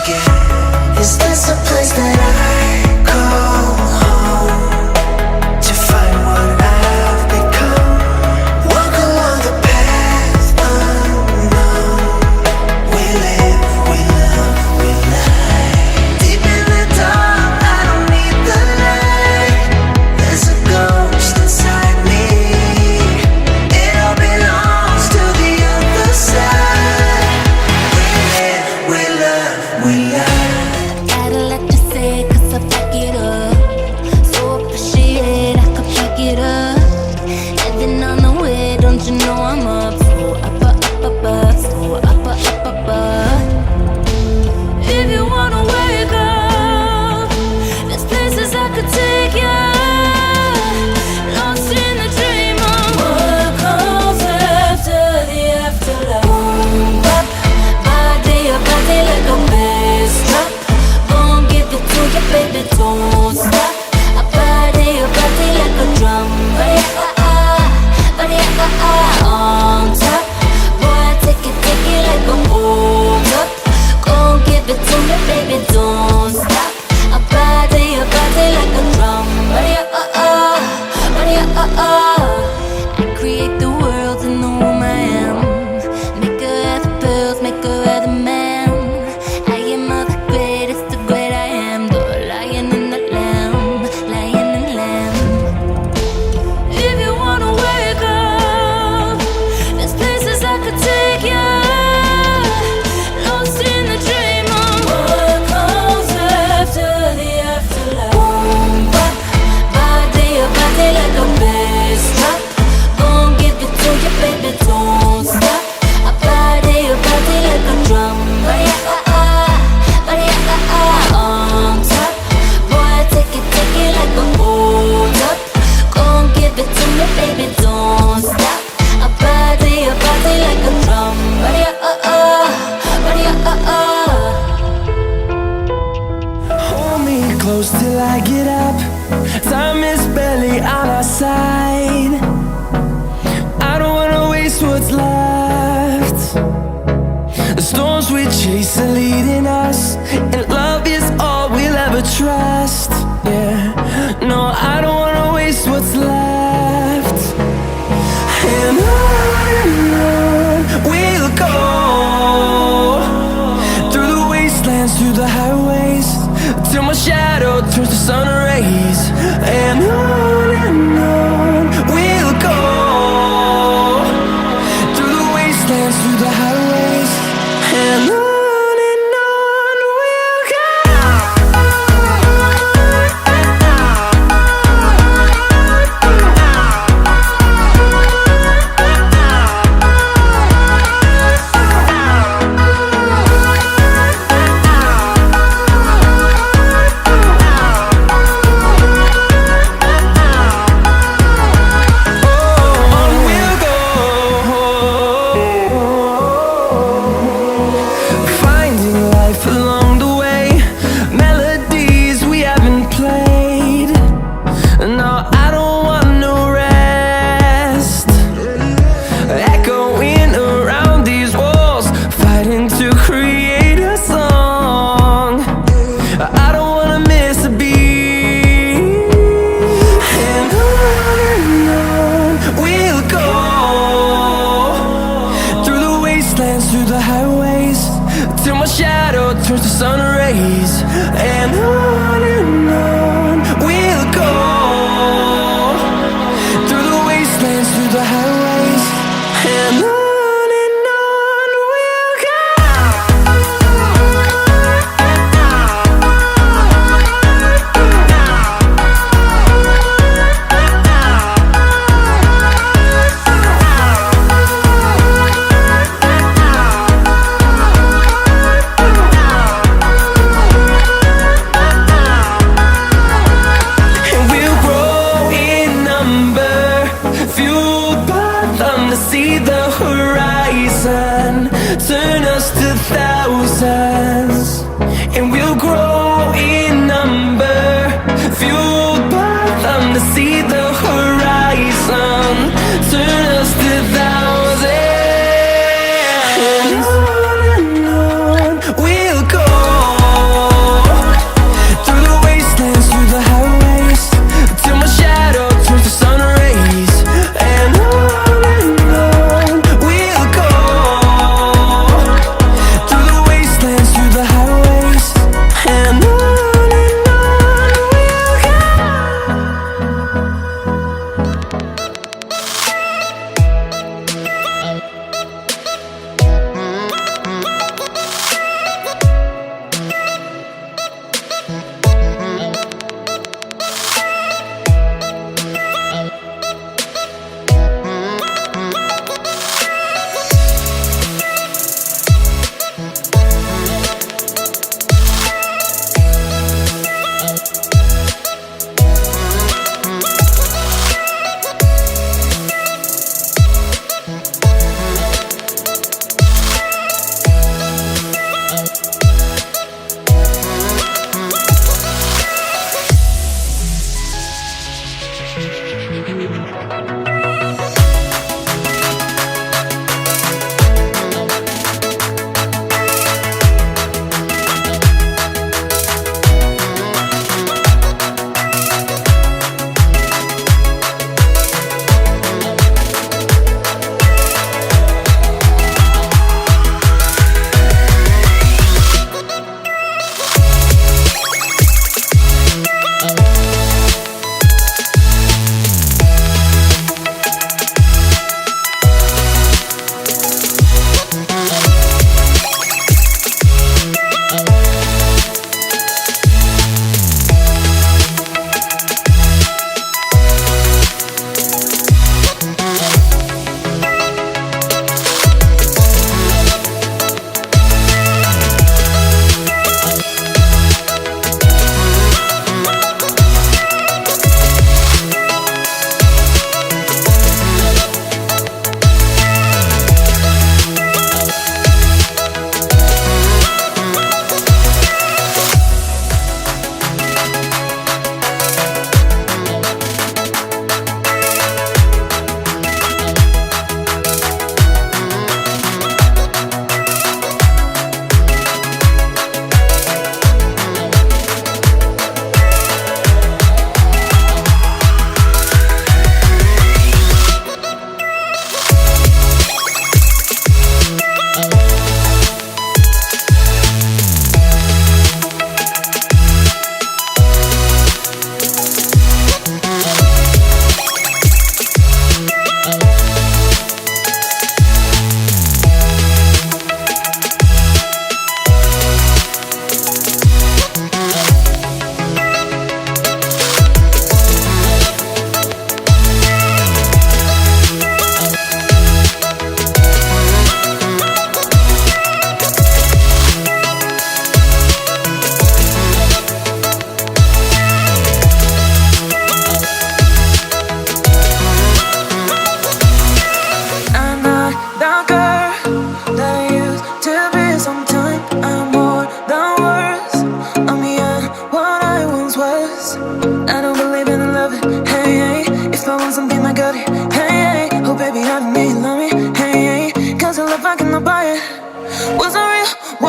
again. Is this a place that I call home to find what I've become? Walk along the path unknown. We live, we love, we lie. Deep in the dark, I don't need the light. There's a ghost inside me. It all belongs to the other side. We live, we love, we lie. Gotta let you say, 'cause I back it up. So appreciate I could back it up. Heading on the way, don't you know I'm up? So up, so up. If you wanna wake up, there's places I could take you. Lost in the dream of what comes after the afterlife. Boom, bop, body like a bass drop. Gon' give it to you, baby, don't stop. A body like a drum. Body on top. Boy, take it like a hold up. Gon' give it to me, baby, don't stop. A body like a drum. Body I create the world in the womb I am. Make her have the pills, make her have the man. I am all the greatest, the great I am. The lion and the lamb, lion and lamb. If you wanna wake up, there's places I could take you. Lost in the dream of what comes after the afterlife. Boom, bop, body like a bass drop. Gon' give it to you, baby, don't stop. A body like a drum. Body on top. Boy, take it like a hold up. Gon' give it to me, baby, don't stop. A body like a drum. Body hold me close till I get up. Time is barely on our side. I don't wanna waste what's left. The storms we chase are leading us, and love is all we'll ever trust. Yeah, no, I don't wanna waste what's left. And on we'll go, through the wastelands, through the highways, till my shadow turns to sun rays. And on we'll go, through the wastelands, through the highways, and on we'll go. Finding life along the way, melodies we haven't played. No, I don't want no rest. Echoing around these walls, fighting to create a song. I don't wanna miss a beat. And on we'll go, through the wastelands, through the highways, till my shadow turns to sun rays. And on we'll go, through the wastelands, through the highways, and on we'll go.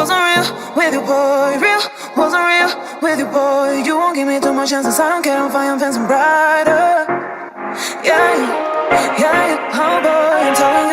wasn't real with you, boy. Real wasn't real with you, boy. You won't give me too much chances. I don't care, I'm fine, I'm fencing brighter. Yeah, oh boy, I'm telling